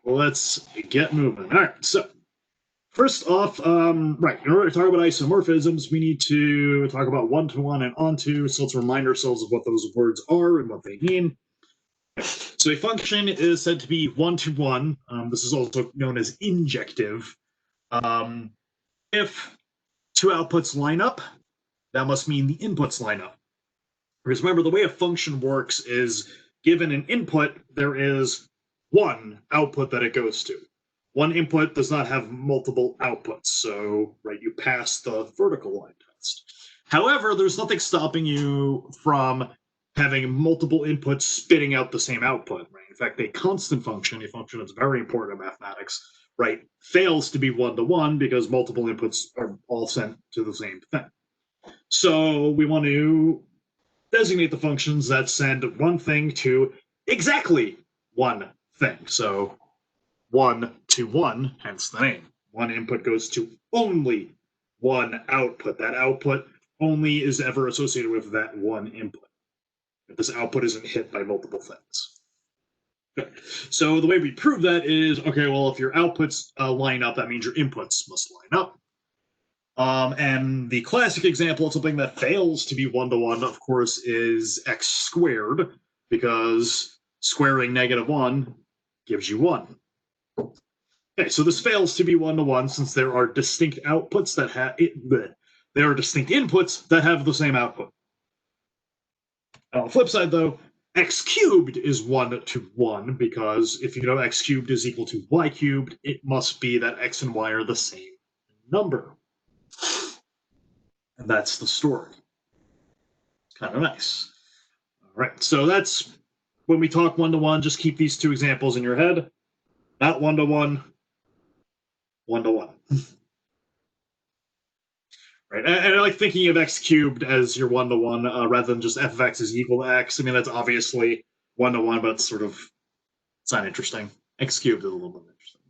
let's get moving. All right, so first off, right, in order to talk about isomorphisms, we need to talk about one-to-one and onto, so let's remind ourselves of what those words are and what they mean. So a function is said to be one-to-one. This is also known as injective. Um, if two outputs line up, that must mean the inputs line up. Because remember, the way a function works is given an input, there is one output that it goes to. One input does not have multiple outputs, so right, you pass the vertical line test. However, there's nothing stopping you from having multiple inputs spitting out the same output. Right? In fact, a constant function, a function that's very important in mathematics, right, fails to be one-to-one because multiple inputs are all sent to the same thing. So we want to designate the functions that send one thing to exactly one thing. So one to one, hence the name. One input goes to only one output. That output only is ever associated with that one input. If this output isn't hit by multiple things. Okay. So the way we prove that is, okay, well, if your outputs line up, that means your inputs must line up. And the classic example of something that fails to be one-to-one, of course, is x squared, because squaring -1 gives you 1. Okay, so this fails to be one-to-one since there are distinct outputs that have there are distinct inputs that have the same output. On the flip side, though, x cubed is 1-to-1 because if you know x cubed is equal to y cubed, it must be that x and y are the same number. And that's the story. It's kind of nice. All right, so that's when we talk one-to-one, just keep these two examples in your head. Not one-to-one, one-to-one. Right, and I like thinking of x cubed as your one-to-one rather than just f of x is equal to x. I mean, that's obviously one-to-one, but it's not interesting. X cubed is a little bit interesting.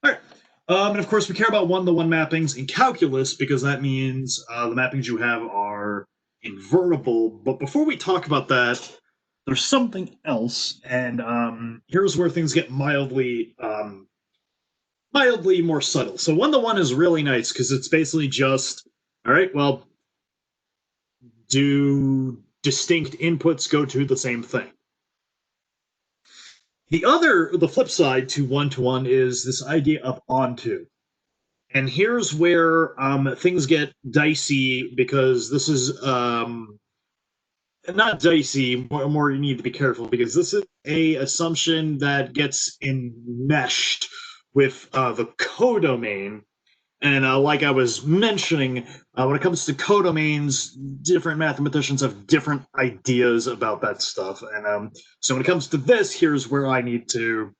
All right. And of course, we care about one-to-one mappings in calculus because that means the mappings you have are invertible. But before we talk about that, there's something else, and here's where things get mildly more subtle. So one-to-one is really nice because it's basically just, all right, well, do distinct inputs go to the same thing? The flip side to one-to-one is this idea of onto. And here's where things get dicey because this is not dicey, more you need to be careful because this is a assumption that gets enmeshed with the codomain. And like I was mentioning, when it comes to codomains, different mathematicians have different ideas about that stuff. And so when it comes to this, here's where I need to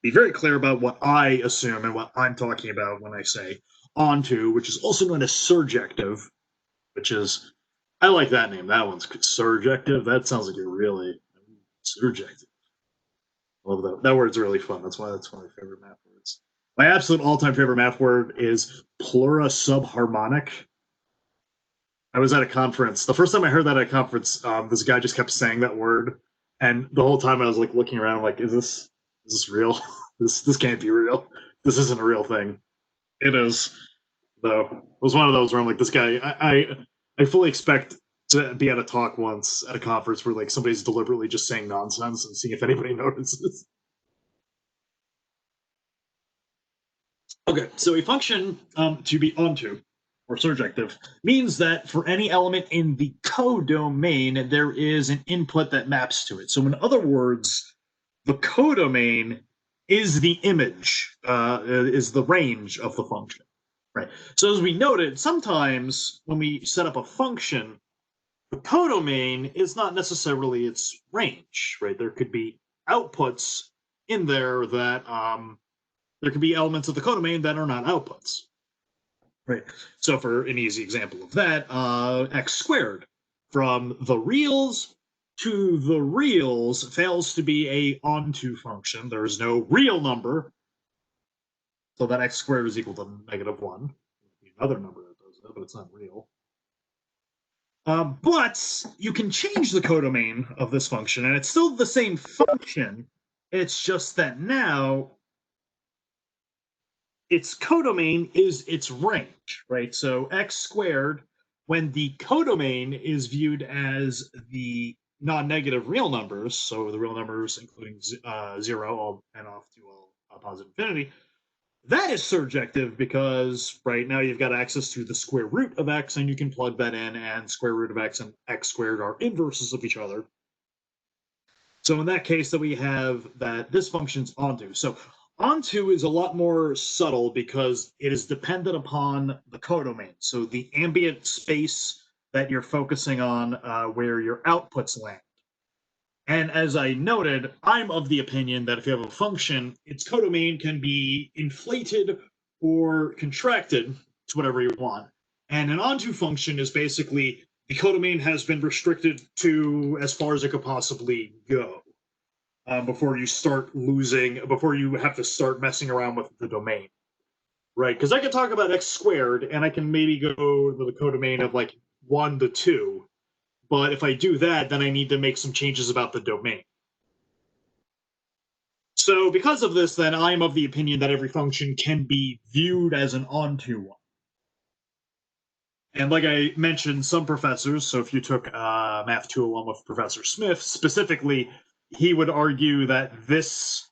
be very clear about what I assume and what I'm talking about when I say onto, which is also known as surjective, which is, I like that name. That one's surjective. That sounds like a really surjective. I love that. That word's really fun. That's one of my favorite math words. My absolute all-time favorite math word is plurisubharmonic. I was at a conference. The first time I heard that at a conference, this guy just kept saying that word, and the whole time I was like looking around, like, is this real? this can't be real. This isn't a real thing. It is, though. It was one of those where I'm like, this guy. I fully expect to be at a talk once at a conference where like somebody's deliberately just saying nonsense and seeing if anybody notices. Okay, so a function to be onto, or surjective, means that for any element in the codomain, there is an input that maps to it. So in other words, the codomain is the image, is the range of the function. Right. So as we noted, sometimes when we set up a function, the codomain is not necessarily its range, right? There could be outputs in there that there could be elements of the codomain that are not outputs. Right. So for an easy example of that, x squared from the reals to the reals fails to be a onto function. There is no real number, so that x squared is equal to -1. Another number that does that, but it's not real. But you can change the codomain of this function, and it's still the same function, It's just that now its codomain is its range, right? So x squared, when the codomain is viewed as the non-negative real numbers, so the real numbers including 0 all and off to all positive infinity, that is surjective because right now you've got access to the square root of x and you can plug that in, and square root of x and x squared are inverses of each other. So in that case, that we have that this function's onto. So onto is a lot more subtle because it is dependent upon the codomain. So the ambient space that you're focusing on, where your outputs land. And as I noted, I'm of the opinion that if you have a function, its codomain can be inflated or contracted to whatever you want. And an onto function is basically the codomain has been restricted to as far as it could possibly go, before you have to start messing around with the domain. Right, because I can talk about x squared, and I can maybe go to the codomain of like 1 to 2, but if I do that, then I need to make some changes about the domain. So because of this, then I'm of the opinion that every function can be viewed as an onto one. And like I mentioned, some professors, so if you took Math 201 with Professor Smith, specifically, he would argue that this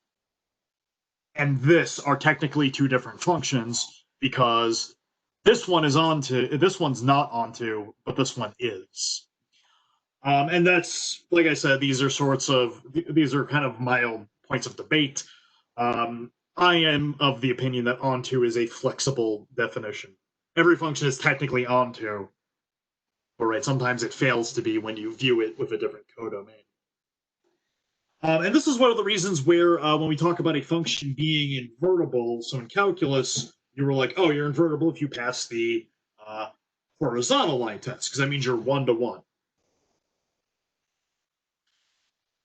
and this are technically two different functions because this one's not onto, but this one is. And that's, like I said, these are kind of mild points of debate. I am of the opinion that onto is a flexible definition. Every function is technically onto, but right, sometimes it fails to be when you view it with a different codomain. And this is one of the reasons where, when we talk about a function being invertible, so in calculus, you were like, oh, you're invertible if you pass the uh, horizontal line test, because that means you're 1-to-1.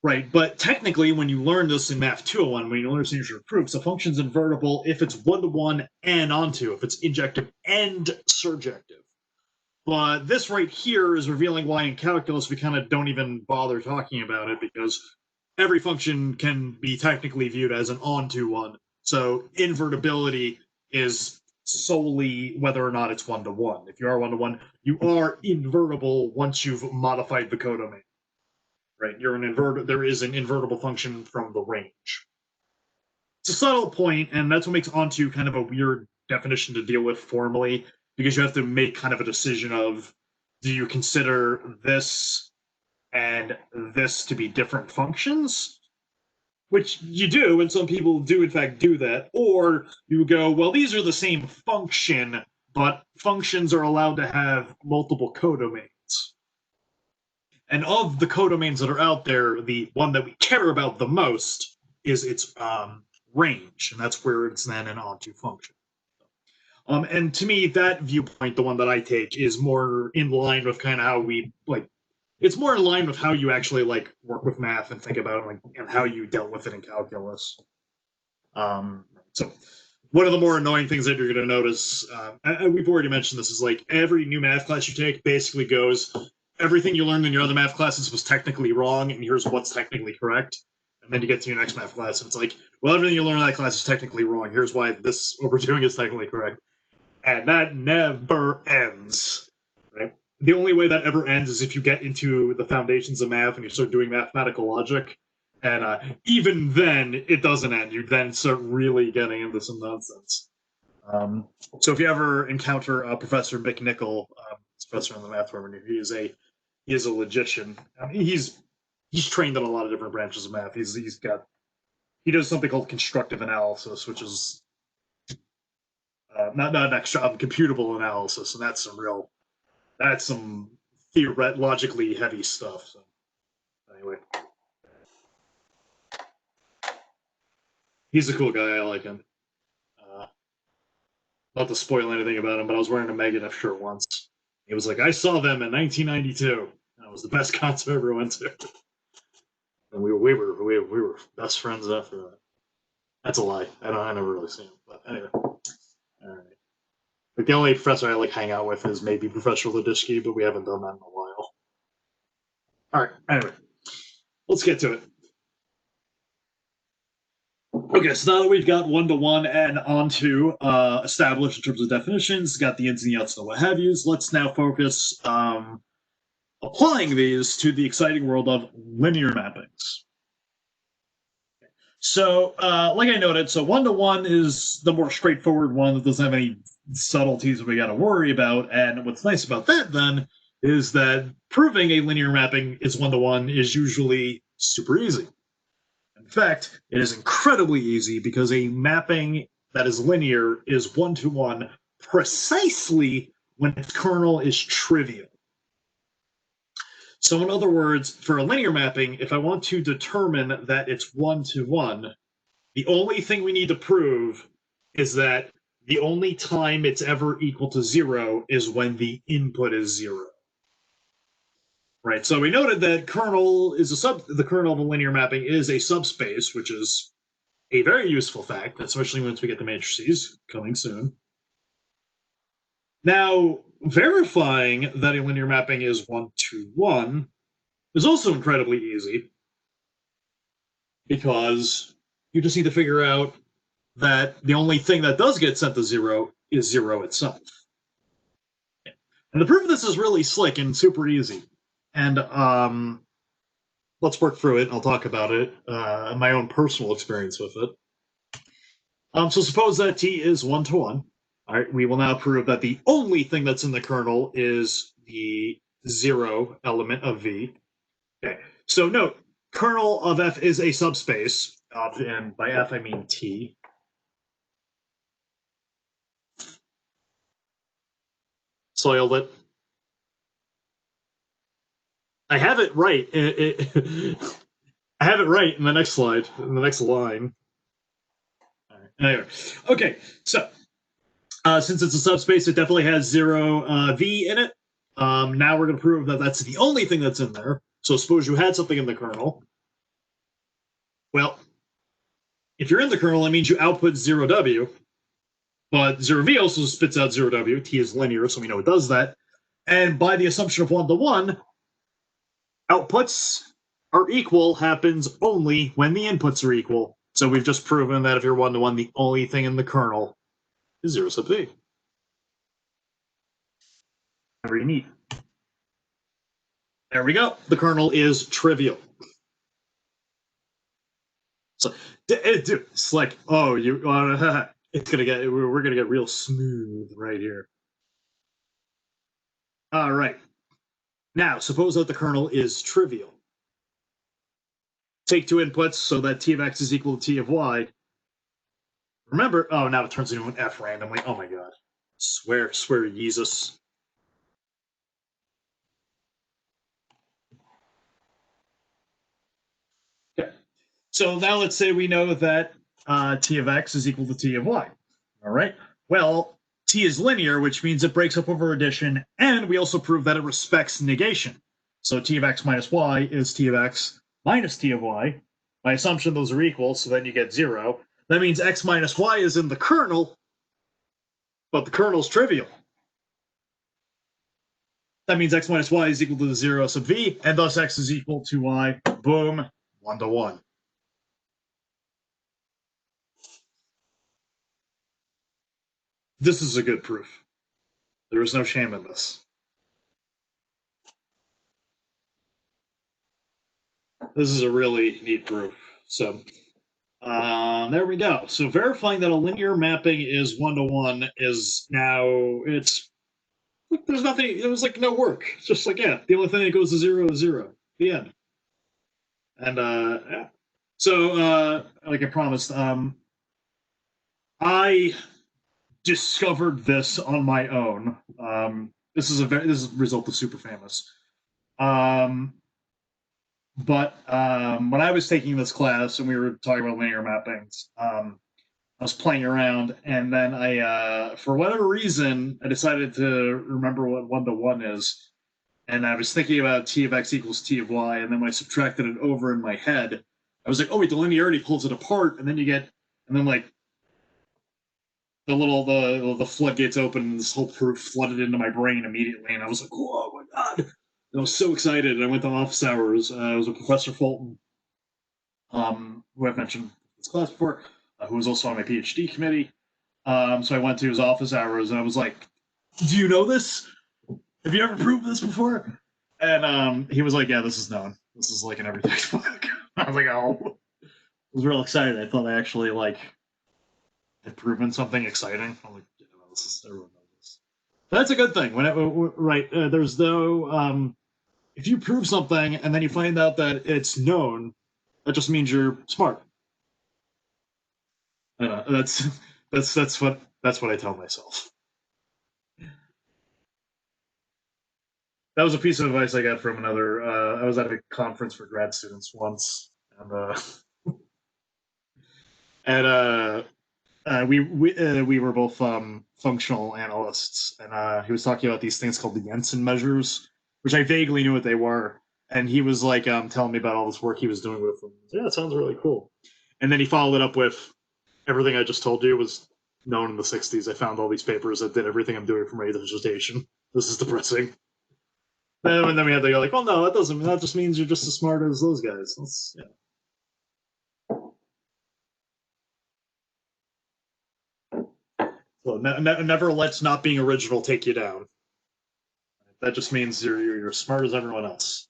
Right, but technically, when you learn this in Math 201, when you learn this in your proofs, a function's invertible if it's 1-to-1 and onto, if it's injective and surjective. But this right here is revealing why in calculus we kind of don't even bother talking about it, because every function can be technically viewed as an onto one. So invertibility is solely whether or not it's 1-to-1. If you are 1-to-1, you are invertible once you've modified the codomain. Right, there is an invertible function from the range. It's a subtle point, and that's what makes onto kind of a weird definition to deal with formally, because you have to make kind of a decision of, do you consider this and this to be different functions? Which you do, and some people do in fact do that. Or you go, well, these are the same function, but functions are allowed to have multiple codomains. And of the codomains that are out there, the one that we care about the most is its range, and that's where it's then an onto function. And to me, that viewpoint, the one that I take, is more in line with kind of how we like. It's more in line with how you actually like work with math and think about it, like, and how you dealt with it in calculus. So one of the more annoying things that you're going to notice, we've already mentioned this, is like every new math class you take basically goes, everything you learned in your other math classes was technically wrong, and here's what's technically correct. And then you get to your next math class, and it's like, well, everything you learned in that class is technically wrong. Here's why what we're doing is technically correct. And that never ends, right? The only way that ever ends is if you get into the foundations of math and you start doing mathematical logic. And even then, it doesn't end. You then start really getting into some nonsense. So if you ever encounter Professor McNichol, professor in the math department, he is a logician. He's trained in a lot of different branches of math. He does something called constructive analysis, which is not an extra computable analysis, and that's some theoretically heavy stuff. So anyway, he's a cool guy. I like him. Not to spoil anything about him, but I was wearing a Megadeth shirt once. He was like, "I saw them in 1992. That was the best concert I ever went to." And we were best friends after that. That's a lie. I never really seen him, but anyway. All right. Like the only professor I like hang out with is maybe Professor Ladisky, but we haven't done that in a while. All right. Anyway, let's get to it. Okay, so now that we've got one-to-one and onto established in terms of definitions, got the ins and the outs and what have yous, let's now focus applying these to the exciting world of linear mappings. So, like I noted, so one-to-one is the more straightforward one that doesn't have any subtleties that we got to worry about. And what's nice about that, then, is that proving a linear mapping is one-to-one is usually super easy. In fact, it is incredibly easy because a mapping that is linear is one-to-one precisely when its kernel is trivial. So in other words, for a linear mapping, if I want to determine that it's one-to-one, the only thing we need to prove is that the only time it's ever equal to 0 is when the input is 0. Right, so we noted that the kernel of a linear mapping is a subspace, which is a very useful fact, especially once we get the matrices coming soon. Now, verifying that a linear mapping is one-to-one is also incredibly easy because you just need to figure out that the only thing that does get sent to 0 is 0 itself. And the proof of this is really slick and super easy. And let's work through it. I'll talk about it, my own personal experience with it. So suppose that t is one-to-one. All right, we will now prove that the only thing that's in the kernel is the 0 element of v. Okay, so note, kernel of f is a subspace, and by f I mean t. Soiled it. I have it right. I have it right in the next slide, in the next line. All right. Anyway, okay, so since it's a subspace, it definitely has 0 v in it. Now we're going to prove that that's the only thing that's in there. So suppose you had something in the kernel. Well, if you're in the kernel, it means you output 0w, but 0v also spits out 0w. T is linear, so we know it does that. And by the assumption of one-to-one, outputs are equal happens only when the inputs are equal. So we've just proven that if you're one-to-one, the only thing in the kernel is 0 sub v. Very neat. There we go. The kernel is trivial. So, dude, it's like, oh, it's gonna get, we're gonna get real smooth right here. All right. Now, suppose that the kernel is trivial. Take two inputs so that t of x is equal to t of y. Remember, oh, now it turns into an f randomly. Oh my god. Swear to Jesus. Okay. So now let's say we know that t of x is equal to t of y. All right. Well, t is linear, which means it breaks up over addition, and we also prove that it respects negation. So t of x minus y is t of x minus t of y. By assumption, those are equal, so then you get 0. That means x minus y is in the kernel, but the kernel's trivial. That means x minus y is equal to the 0 sub v, and thus x is equal to y. Boom, one-to-one. This is a good proof. There is no shame in this. This is a really neat proof. So there we go. So verifying that a linear mapping is one-to-one is now, there's nothing, it was like no work. It's just like, yeah, the only thing that goes to 0 is 0. The end. And yeah. So like I promised, I discovered this on my own. This is a result of Super Famous. But when I was taking this class and we were talking about linear mappings, I was playing around, and then I, for whatever reason, I decided to remember what one-to-one is, and I was thinking about t of x equals t of y, and then when I subtracted it over in my head, I was like, oh wait, the linearity pulls it apart, and then you get, and then like the floodgates open, and this whole proof flooded into my brain immediately, and I was like, oh my god! And I was so excited, and I went to office hours. It was with Professor Fulton, who I've mentioned this class before, who was also on my PhD committee. So I went to his office hours and I was like, "Do you know this? Have you ever proved this before?" And he was like, "Yeah, this is known. This is like in every textbook." I was like, "Oh." I was real excited. I thought I actually like had proven something exciting. I'm like, "Yeah, no, this is everyone knows this." But that's a good thing. Right, there's no if you prove something and then you find out that it's known, that just means you're smart. That's that's what I tell myself. That was a piece of advice I got from another. I was at a conference for grad students once, and we were both functional analysts, and he was talking about these things called the Jensen measures, which I vaguely knew what they were, and he was like telling me about all this work he was doing with them. Yeah, it sounds really cool. And then he followed it up with everything I just told you was known in the '60s. I found all these papers that did everything I'm doing for my dissertation. This is depressing. And then we had to go like, well, no, that doesn't. That just means you're just as smart as those guys. Yeah. So never let not being original take you down. That just means you're as smart as everyone else.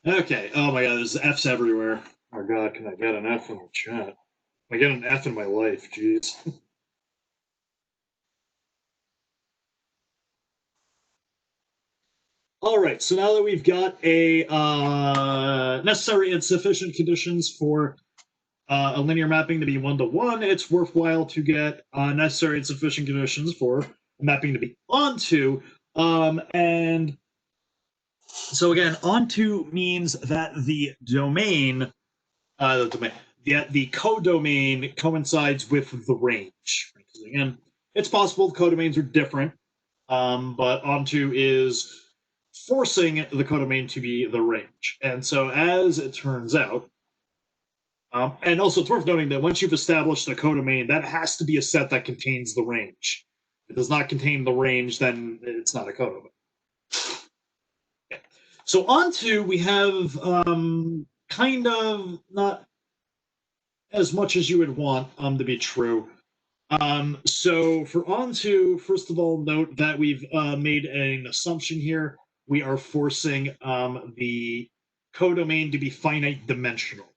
Okay. Oh my God, there's F's everywhere. Oh God, can I get an F in the chat? I get an F in my life. Jeez. All right. So now that we've got a necessary and sufficient conditions for a linear mapping to be 1-to-1, it's worthwhile to get necessary and sufficient conditions for a mapping to be onto. And so again, onto means that the domain, the codomain coincides with the range. Because again, it's possible the codomains are different, but onto is forcing the codomain to be the range. And so as it turns out, and also it's worth noting that once you've established a codomain, that has to be a set that contains the range. If it does not contain the range, then it's not a codomain. Okay. So onto we have kind of not as much as you would want to be true. So for onto, first of all, note that we've made an assumption here. We are forcing the codomain to be finite dimensional.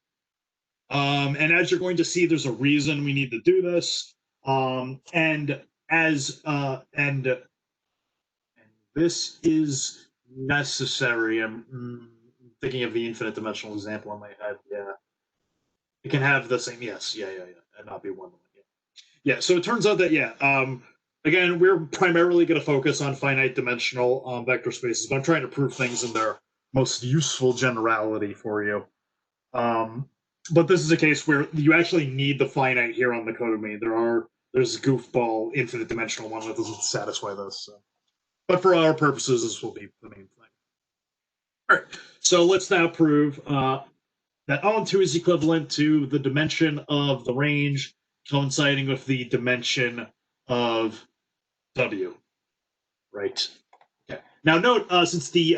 And as you're going to see, there's a reason we need to do this. And this is necessary. I'm thinking of the infinite dimensional example in my head. Yeah, it can have the same. Yes, yeah, and not be one. Yeah. So it turns out that again, we're primarily going to focus on finite dimensional vector spaces, but I'm trying to prove things in their most useful generality for you. But this is a case where you actually need the finite here on the codomain. There's a goofball infinite dimensional one that doesn't satisfy this. So. But for our purposes, this will be the main thing. All right. So let's now prove that onto is equivalent to the dimension of the range coinciding with the dimension of W. Right. Okay. Now note, since the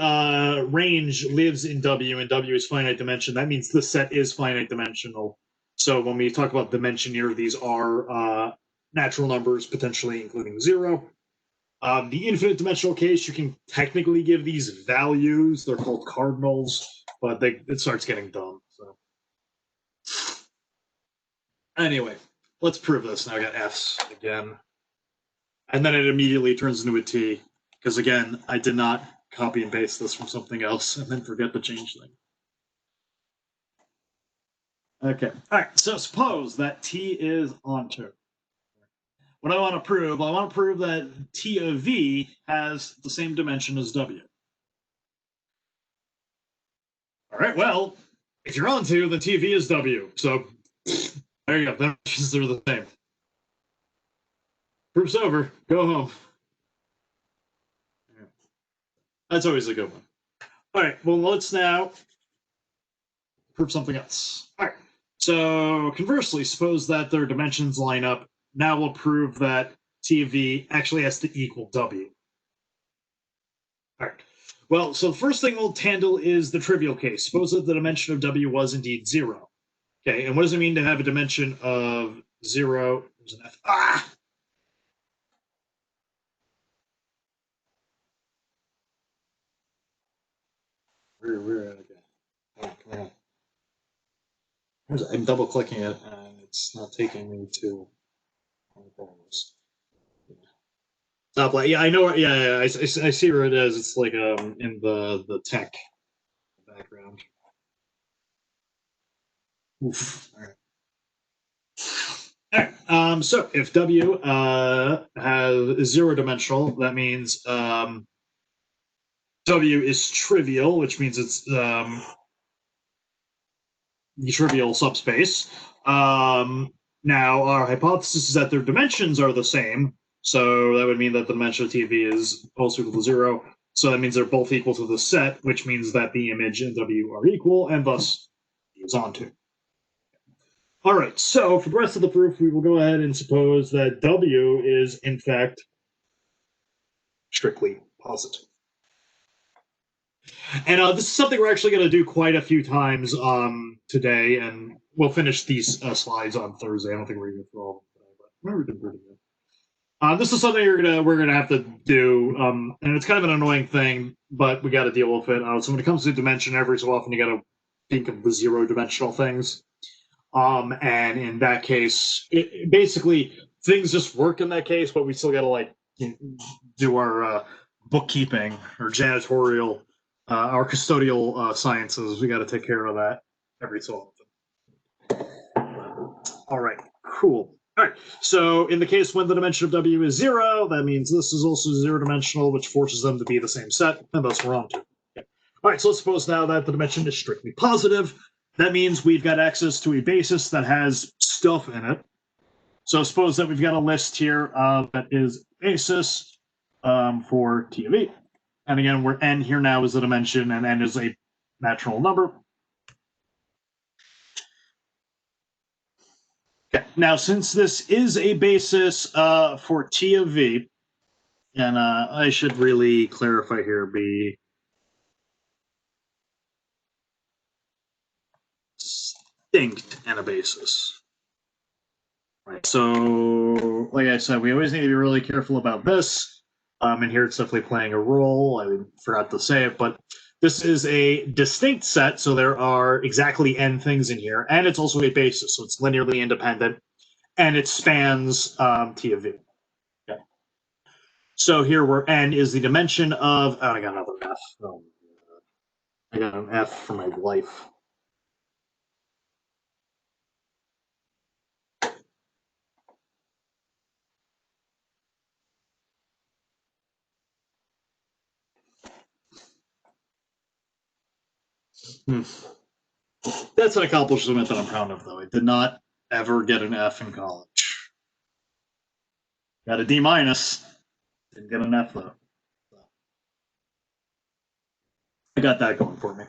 range lives in W and W is finite dimension, that means the set is finite dimensional. So when we talk about dimension here, these are natural numbers, potentially including 0. The infinite dimensional case, you can technically give these values. They're called cardinals, but it starts getting dumb. So anyway, let's prove this. Now I got F's again. And then it immediately turns into a T. Because again, I did not copy and paste this from something else and then forget to change things. Okay. All right. So suppose that T is onto. What I want to prove that T of V has the same dimension as W. All right. Well, if you're onto, then T of V is W. So there you go. The dimensions are the same. Proof's over. Go home. That's always a good one. All right. Well, let's now prove something else. All right. So conversely, suppose that their dimensions line up. Now we'll prove that T of V actually has to equal W. All right. Well, so the first thing we'll handle is the trivial case. Suppose that the dimension of W was indeed 0. Okay, and what does it mean to have a dimension of 0? There's an F. Ah! Where, okay. Come on. I'm double clicking it and it's not taking me to top left. Yeah, I know. Yeah, I see where it is. It's like in the tech background. Oof. All right. All right. So if W has 0 dimensional, that means W is trivial, which means it's the trivial subspace. Now, our hypothesis is that their dimensions are the same, so that would mean that the dimension of TV is also equal to 0. So that means they're both equal to the set, which means that the image and W are equal, and thus is onto. All right, so for the rest of the proof, we will go ahead and suppose that W is, in fact, strictly positive. And this is something we're actually going to do quite a few times today, and we'll finish these slides on Thursday. I don't think we're going to go through all of them today, but we did pretty good. This is something we're gonna have to do, and it's kind of an annoying thing, but we got to deal with it. So when it comes to dimension, every so often you got to think of the 0-dimensional things. And in that case, basically things just work in that case, but we still got to like do our bookkeeping or janitorial, our custodial sciences. We got to take care of that every so often. All right, cool. All right, so in the case when the dimension of W is 0, that means this is also 0-dimensional, which forces them to be the same set, and thus we're on to. Okay. All right, so let's suppose now that the dimension is strictly positive. That means we've got access to a basis that has stuff in it. So suppose that we've got a list here that is basis for T of E. And again, where n here now is the dimension, and n is a natural number. Okay. Now, since this is a basis for T of V, and I should really clarify here, be distinct and a basis. Right. So, like I said, we always need to be really careful about this. And here it's definitely playing a role. I forgot to say it, but this is a distinct set, so there are exactly n things in here, and it's also a basis, so it's linearly independent, and it spans T of V. Okay. So here where n is the dimension of, I got another F. Oh, I got an F for my life. That's an accomplishment that I'm proud of, though. I did not ever get an F in college. Got a D minus. Didn't get an F, though. I got that going for me.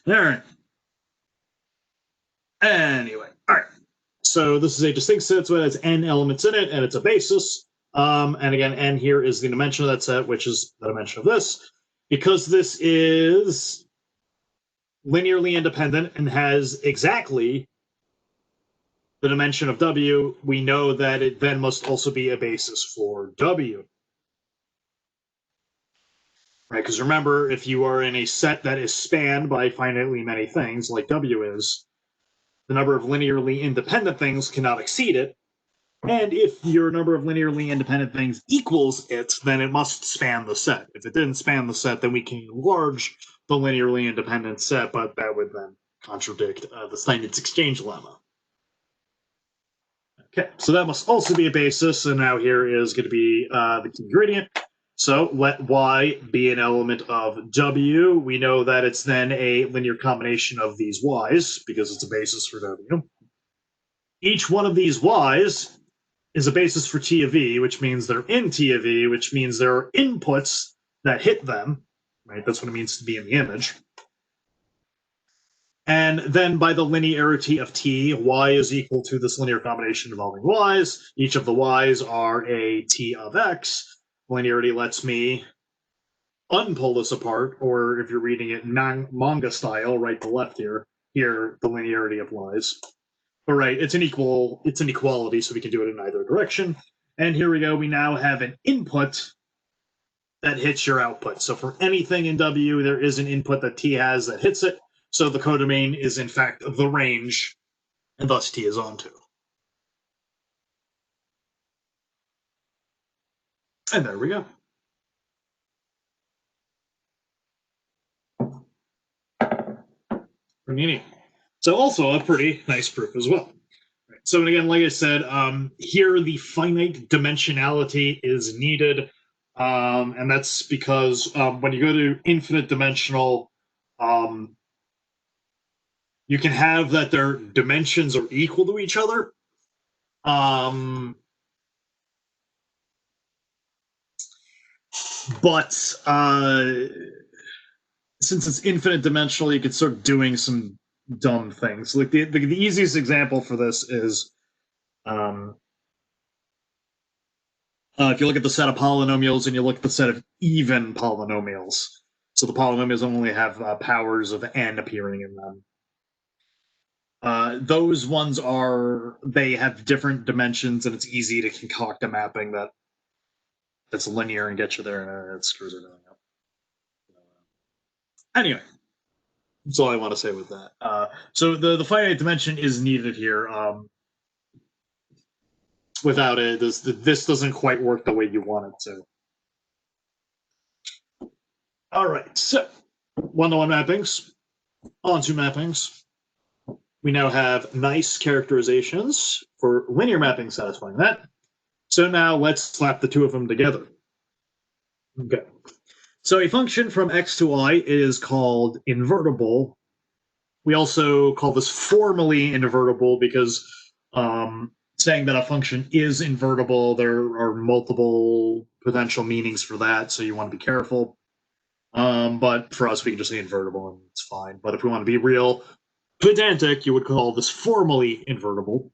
All right. Anyway, all right. So this is a distinct set, so it has n elements in it, and it's a basis. And again, n here is the dimension of that set, which is the dimension of this. Because this is linearly independent and has exactly the dimension of W, we know that it then must also be a basis for W. Right? Because remember, if you are in a set that is spanned by finitely many things, like W is, the number of linearly independent things cannot exceed it. And if your number of linearly independent things equals it, then it must span the set. If it didn't span the set, then we can enlarge the linearly independent set, but that would then contradict the Steinitz exchange lemma. Okay, so that must also be a basis, and now here is going to be the key gradient. So let Y be an element of W. We know that it's then a linear combination of these Y's, because it's a basis for W. Each one of these Y's is a basis for T of E, which means they're in T of E, which means there are inputs that hit them, right? That's what it means to be in the image. And then by the linearity of T, Y is equal to this linear combination involving Y's. Each of the Y's are a T of X. linearity lets me unpull this apart, or if you're reading it manga style, right to left here, here the linearity applies. But right, it's an equality, so we can do it in either direction. And here we go, we now have an input that hits your output. So for anything in W, there is an input that T has that hits it. So the codomain is in fact the range, and thus T is onto. And there we go. Pretty neat. So also a pretty nice proof as well. So again, like I said, here the finite dimensionality is needed, and that's because when you go to infinite dimensional, you can have that their dimensions are equal to each other. But since it's infinite dimensional, you could start doing some dumb things. Like the easiest example for this is if you look at the set of polynomials and you look at the set of even polynomials. So the polynomials only have powers of n appearing in them. Those ones they have different dimensions, and it's easy to concoct a mapping that's linear and get you there, and it screws everything up. Anyway, that's all I want to say with that. So the finite dimension is needed here. Without it, this doesn't quite work the way you want it to. All right, so one-to-one mappings, onto mappings. We now have nice characterizations for linear mapping satisfying that. So now let's slap the two of them together. Okay. So a function from x to y is called invertible. We also call this formally invertible because saying that a function is invertible, there are multiple potential meanings for that, so you want to be careful. But for us, we can just say invertible and it's fine. But if we want to be real pedantic, you would call this formally invertible.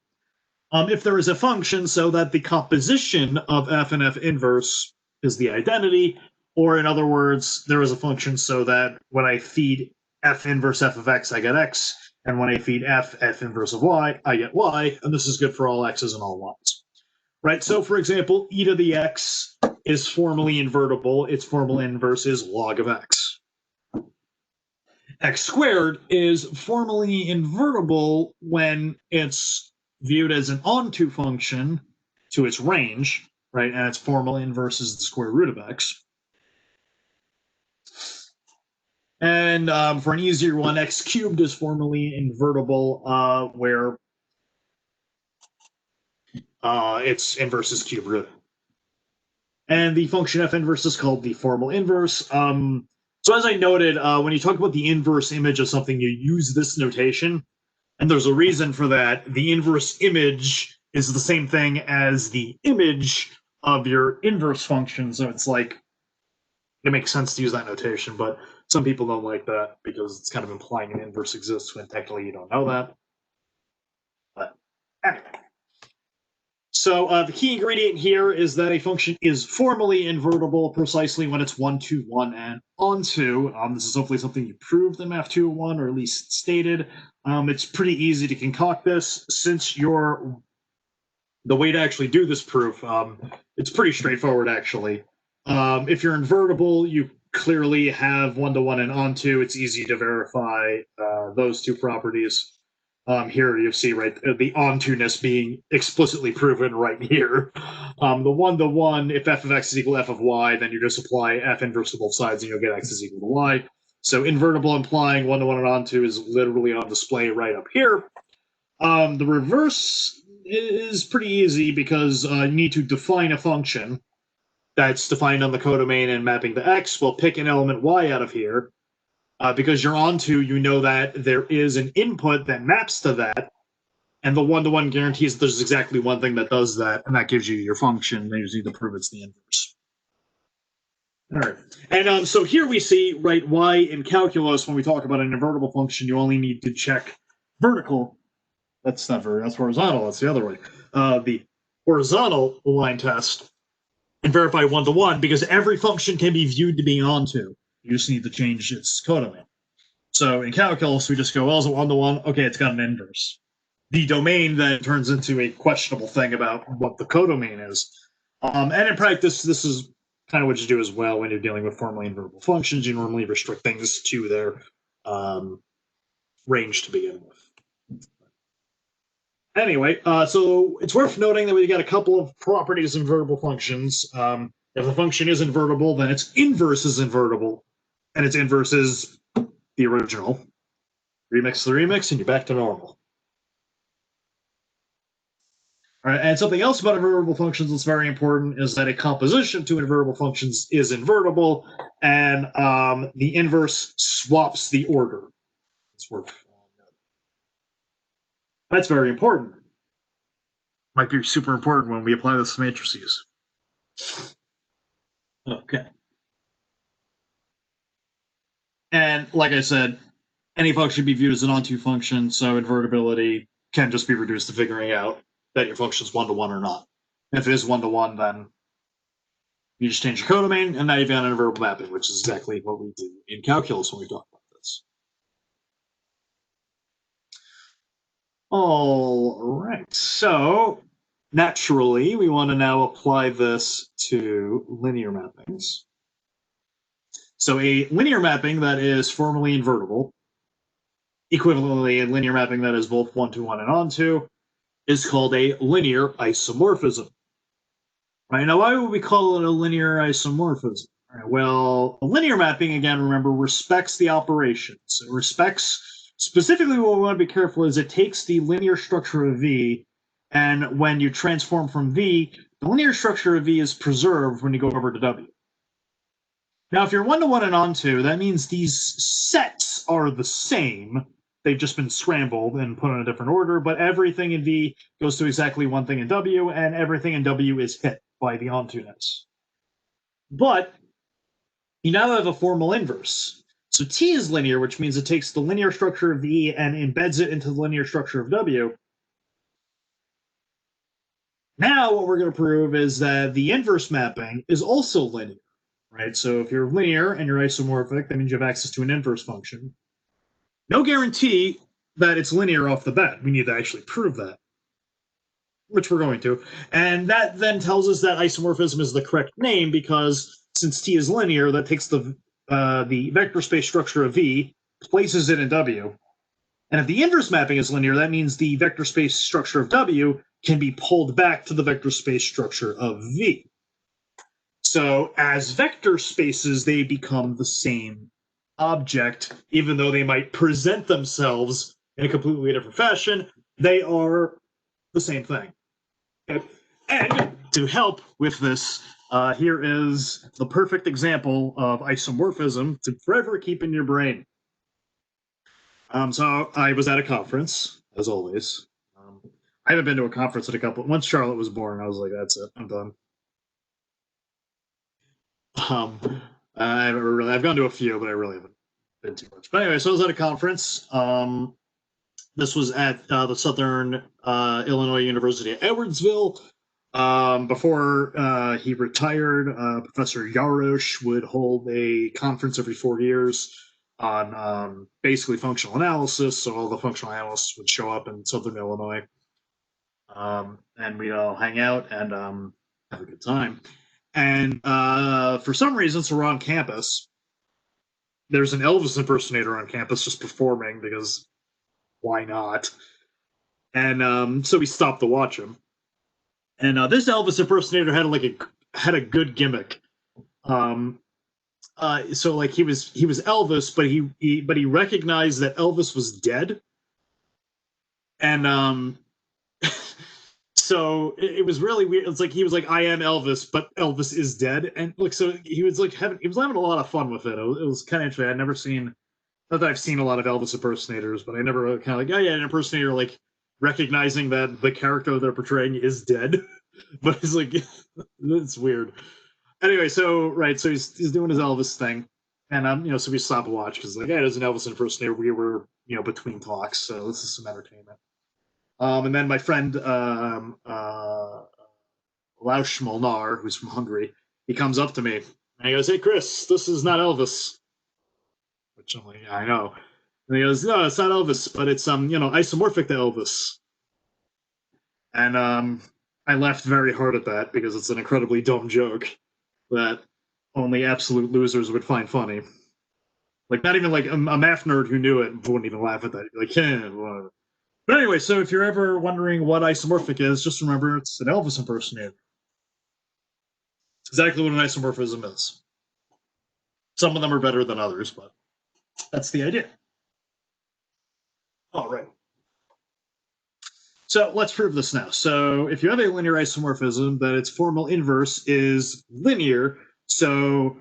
If there is a function so that the composition of f and f inverse is the identity, or in other words, there is a function so that when I feed f inverse f of x, I get x, and when I feed f inverse of y, I get y, and this is good for all x's and all y's. Right, so for example, e to the x is formally invertible. Its formal inverse is log of x. X squared is formally invertible when it's viewed as an onto function to its range, right? And its formal inverse is the square root of x. And for an easier one, x cubed is formally invertible where its inverse is cube root. And the function f inverse is called the formal inverse. So as I noted, when you talk about the inverse image of something, you use this notation. And there's a reason for that. The inverse image is the same thing as the image of your inverse function. So it's like, it makes sense to use that notation, but some people don't like that because it's kind of implying an inverse exists when technically you don't know that. But anyway. So the key ingredient here is that a function is formally invertible precisely when it's 1-to-1 and onto. This is hopefully something you proved in Math 201, or at least stated. It's pretty easy to concoct this. Since the way to actually do this proof, it's pretty straightforward, actually. If you're invertible, you clearly have 1-to-1 and onto. It's easy to verify those two properties. Here you see, right, the onto-ness being explicitly proven right here. The 1-to-1, if f of x is equal to f of y, then you just apply f inverse to both sides and you'll get x is equal to y. So invertible implying 1-to-1 and onto is literally on display right up here. The reverse is pretty easy because you need to define a function that's defined on the codomain and mapping to x. We'll pick an element y out of here. Because you're onto, you know that there is an input that maps to that, and the 1-to-1 guarantees that there's exactly one thing that does that, and that gives you your function. Then you just need to prove it's the inverse. All right, and so here we see, right, why in calculus, when we talk about an invertible function, you only need to check vertical. That's horizontal. That's the other way. The horizontal line test and verify one-to-one, because every function can be viewed to be onto. You just need to change its codomain. So in calculus, we just go, well, is it one-to-one? Okay, it's got an inverse. The domain then turns into a questionable thing about what the codomain is. And in practice, this is kind of what you do as well when you're dealing with formally invertible functions. You normally restrict things to their range to begin with. Anyway, so it's worth noting that we got a couple of properties of invertible functions. If the function is invertible, then its inverse is invertible, and its inverse is the original. Remix the remix, and you're back to normal. All right, and something else about invertible functions that's very important is that a composition to invertible functions is invertible, and the inverse swaps the order. That's very important. Might be super important when we apply this to matrices. Okay. And like I said, any function should be viewed as an onto function, so invertibility can just be reduced to figuring out that your function is one-to-one or not. If it is one-to-one, then you just change your codomain, and now you've got an invertible mapping, which is exactly what we do in calculus when we talk about this. All right, so naturally, we want to now apply this to linear mappings. So a linear mapping that is formally invertible, equivalently a linear mapping that is both one-to-one and onto, is called a linear isomorphism. Right, now, why would we call it a linear isomorphism? Right, well, a linear mapping, again, remember, respects the operations. It respects, specifically what we want to be careful is it takes the linear structure of V, and when you transform from V, the linear structure of V is preserved when you go over to W. Now, if you're one-to-one and onto, that means these sets are the same. They've just been scrambled and put in a different order, but everything in V goes to exactly one thing in W, and everything in W is hit by the onto-ness. But you now have a formal inverse. So T is linear, which means it takes the linear structure of V and embeds it into the linear structure of W. Now what we're going to prove is that the inverse mapping is also linear. Right? So if you're linear and you're isomorphic, that means you have access to an inverse function. No guarantee that it's linear off the bat. We need to actually prove that, which we're going to. And that then tells us that isomorphism is the correct name because since T is linear, that takes the vector space structure of V, places it in W. And if the inverse mapping is linear, that means the vector space structure of W can be pulled back to the vector space structure of V. So as vector spaces, they become the same object, even though they might present themselves in a completely different fashion. They are the same thing. Okay? And to help with this, here is the perfect example of isomorphism to forever keep in your brain. So I was at a conference, as always. I haven't been to a conference at a couple. Once Charlotte was born, I was like, that's it, I'm done. I've gone to a few, but I really haven't been too much. But anyway, so I was at a conference. This was at the Southern Illinois University at Edwardsville. Before he retired, Professor Yarosh would hold a conference every 4 years on basically functional analysis. So all the functional analysts would show up in Southern Illinois, and we'd all hang out and have a good time. And for some reason, so we're on campus. There's an Elvis impersonator on campus just performing because why not? And so we stopped to watch him. And this Elvis impersonator had a good gimmick. So like he was Elvis, but he recognized that Elvis was dead, and so it was really weird. It's like he was like, "I am Elvis, but Elvis is dead," and like so he was having a lot of fun with it. It was kind of interesting. I'd never seen, not that I've seen a lot of Elvis impersonators, but I never kind of like, oh yeah, an impersonator like recognizing that the character they're portraying is dead, but it's like it's weird. Anyway, so he's doing his Elvis thing, and so we stop and watch because like, yeah, there's an Elvis impersonator. We were between talks, so this is some entertainment. And then my friend Lausch Molnar, who's from Hungary, he comes up to me and he goes, "Hey, Chris, this is not Elvis." Which I'm like, "Yeah, I know." And he goes, "No, it's not Elvis, but it's isomorphic to Elvis." And I laughed very hard at that because it's an incredibly dumb joke that only absolute losers would find funny. Like, not even like a math nerd who knew it wouldn't even laugh at that. Like, yeah, whatever. But anyway, so if you're ever wondering what isomorphic is, just remember it's an Elvis impersonator. It's exactly what an isomorphism is. Some of them are better than others, but that's the idea. All right. So let's prove this now. So if you have a linear isomorphism, then its formal inverse is linear. So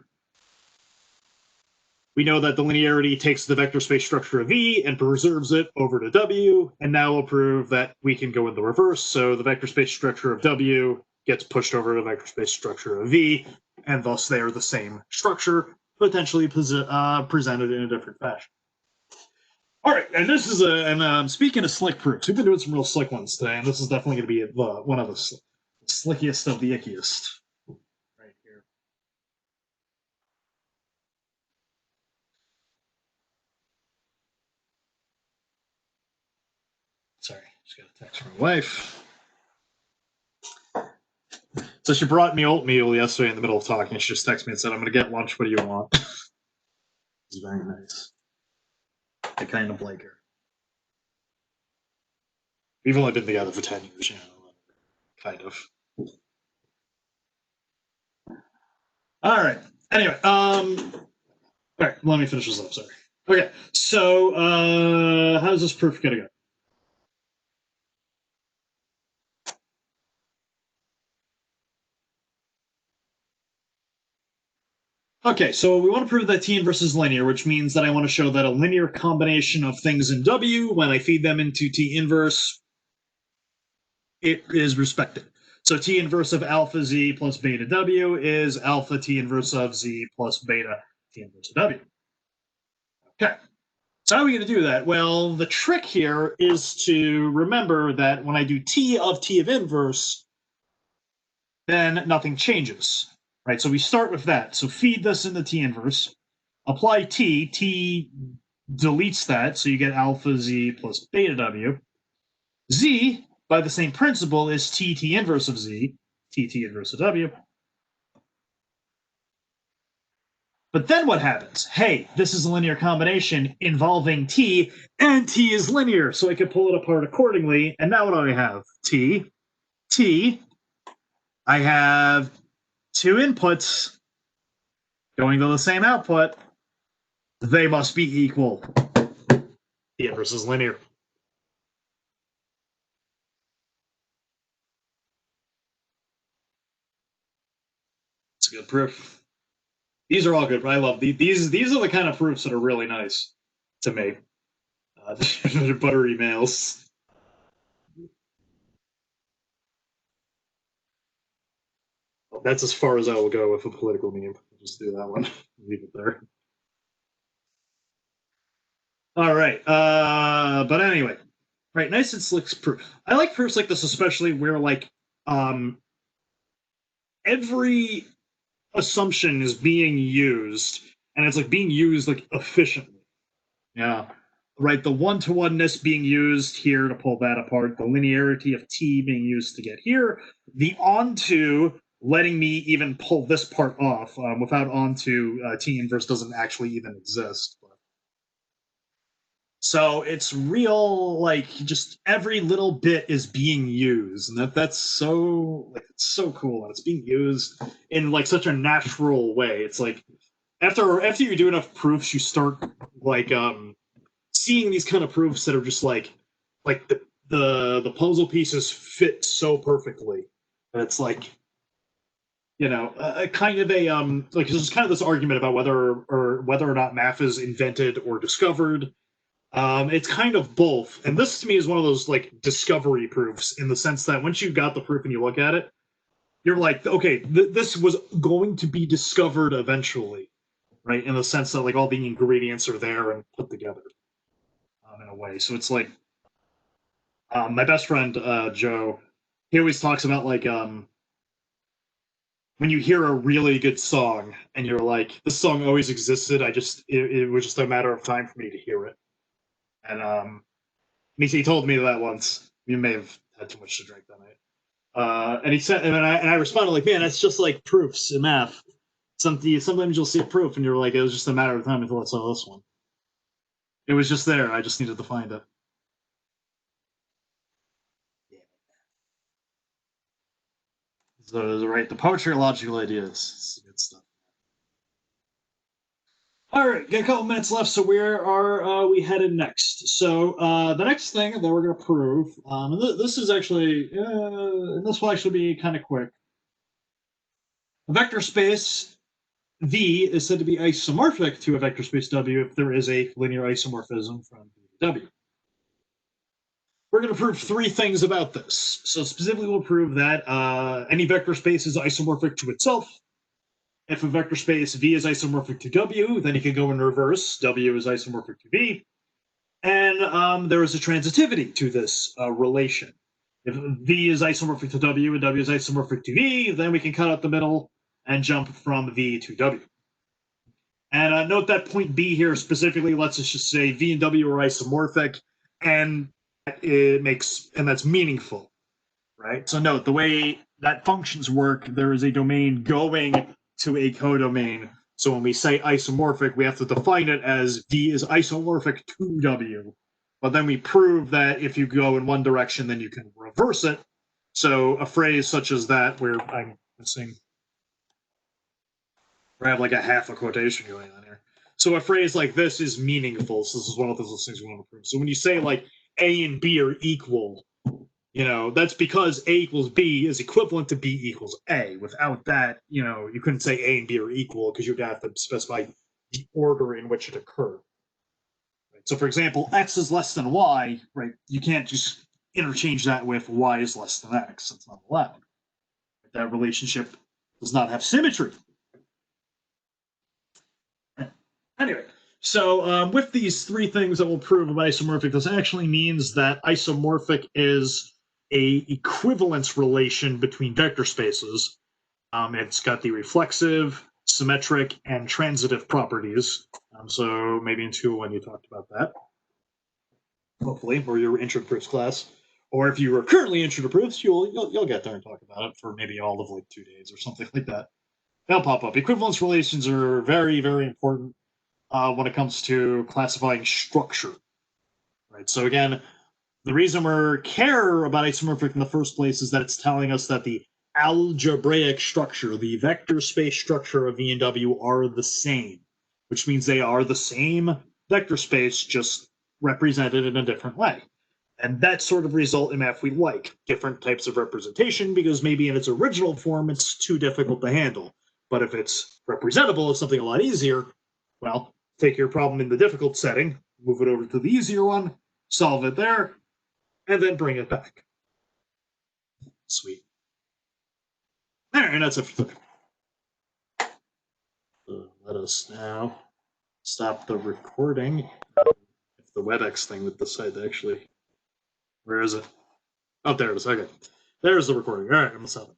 we know that the linearity takes the vector space structure of V and preserves it over to W, and now we'll prove that we can go in the reverse. So the vector space structure of W gets pushed over to the vector space structure of V, and thus they are the same structure, potentially presented in a different fashion. All right, and this is speaking of slick proofs, we've been doing some real slick ones today, and this is definitely going to be one of the slickiest of the ickiest. Right here. Sorry, just got a text from my wife. So she brought me oatmeal yesterday in the middle of talking. She just texted me and said, "I'm going to get lunch. What do you want?" It's very nice. I kind of like her. We've only been together for 10 years, kind of. All right. Anyway, all right, let me finish this up. Sorry. Okay, so how's this proof going to go? Okay, so we want to prove that T inverse is linear, which means that I want to show that a linear combination of things in W, when I feed them into T inverse, it is respected. So T inverse of alpha Z plus beta W is alpha T inverse of Z plus beta T inverse of W. Okay, so how are we going to do that? Well, the trick here is to remember that when I do T of inverse, then nothing changes, right? So we start with that. So feed this into T inverse, apply T deletes that, so you get alpha Z plus beta W. Z, by the same principle, is T inverse of Z, T inverse of W. But then what happens? Hey, this is a linear combination involving T, and T is linear, so I can pull it apart accordingly. And now what do I have? T. I have two inputs going to the same output. They must be equal. The inverse is linear. It's a good proof. These are all good. I love these. These are the kind of proofs that are really nice to me. They're buttery males. That's as far as I will go with a political meme. I'll just do that one. Leave it there. All right. But anyway, right. Nice and slick proof. I like proofs like this, especially where like every assumption is being used, and it's like being used like efficiently. Yeah. Right. The one-to-oneness being used here to pull that apart, the linearity of T being used to get here, the onto letting me even pull this part off. Without onto, T inverse doesn't actually even exist. So it's real, like just every little bit is being used, and that's so like it's so cool, and it's being used in like such a natural way. It's like after you do enough proofs, you start like seeing these kind of proofs that are just like the puzzle pieces fit so perfectly, and it's like kind of a like there's kind of this argument about whether or not math is invented or discovered. It's kind of both, and this to me is one of those like discovery proofs in the sense that once you got the proof and you look at it, you're like, okay, this was going to be discovered eventually, right? In the sense that like all the ingredients are there and put together in a way. So it's like my best friend Joe, he always talks about like when you hear a really good song and you're like, this song always existed. It was just a matter of time for me to hear it. And he told me that once. You may have had too much to drink that night. And he said, and I responded like, man, that's just like proofs in math. Sometimes you'll see a proof, and you're like, it was just a matter of time until I saw this one. It was just there. I just needed to find it. So, right, the poetry of logical ideas. It's good stuff. All right, got a couple minutes left. So where are we headed next? So the next thing that we're going to prove, and this is actually, this will actually be kind of quick. A vector space V is said to be isomorphic to a vector space W if there is a linear isomorphism from V to W. We're going to prove three things about this. So specifically, we'll prove that any vector space is isomorphic to itself. If a vector space V is isomorphic to W, then you can go in reverse. W is isomorphic to V. And there is a transitivity to this relation. If V is isomorphic to W and W is isomorphic to V, then we can cut out the middle and jump from V to W. And note that point B here specifically lets us just say V and W are isomorphic, and that's meaningful, right? So note the way that functions work, there is a domain going to a codomain. So when we say isomorphic, we have to define it as V is isomorphic to W. But then we prove that if you go in one direction, then you can reverse it. So a phrase such as that, where I'm missing, I have like a half a quotation going on here. So a phrase like this is meaningful. So this is one of those things we want to prove. So when you say like A and B are equal, that's because A equals B is equivalent to B equals A. Without that, you couldn't say A and B are equal because you'd have to specify the order in which it occurred. Right? So for example, X is less than Y, right? You can't just interchange that with Y is less than X. That's not allowed. That relationship does not have symmetry. Anyway, so with these three things that we'll prove about isomorphic, this actually means that isomorphic is a equivalence relation between vector spaces. It's got the reflexive, symmetric, and transitive properties. So maybe in 201 you talked about that. Hopefully, or your intro to proofs class. Or if you are currently intro to proofs, you'll get there and talk about it for maybe all of like 2 days or something like that. They'll pop up. Equivalence relations are very, very important when it comes to classifying structure. Right. So again, the reason we care about isomorphic in the first place is that it's telling us that the algebraic structure, the vector space structure of V and W are the same, which means they are the same vector space, just represented in a different way. And that sort of result in math we like, different types of representation, because maybe in its original form it's too difficult to handle. But if it's representable as something a lot easier, well, take your problem in the difficult setting, move it over to the easier one, solve it there, and then bring it back. Sweet. All right, and that's it for today. Let us now stop the recording. If the WebEx thing would decide to actually... Where is it? Oh, there it is. Okay. There's the recording. All right, I'm going to stop it.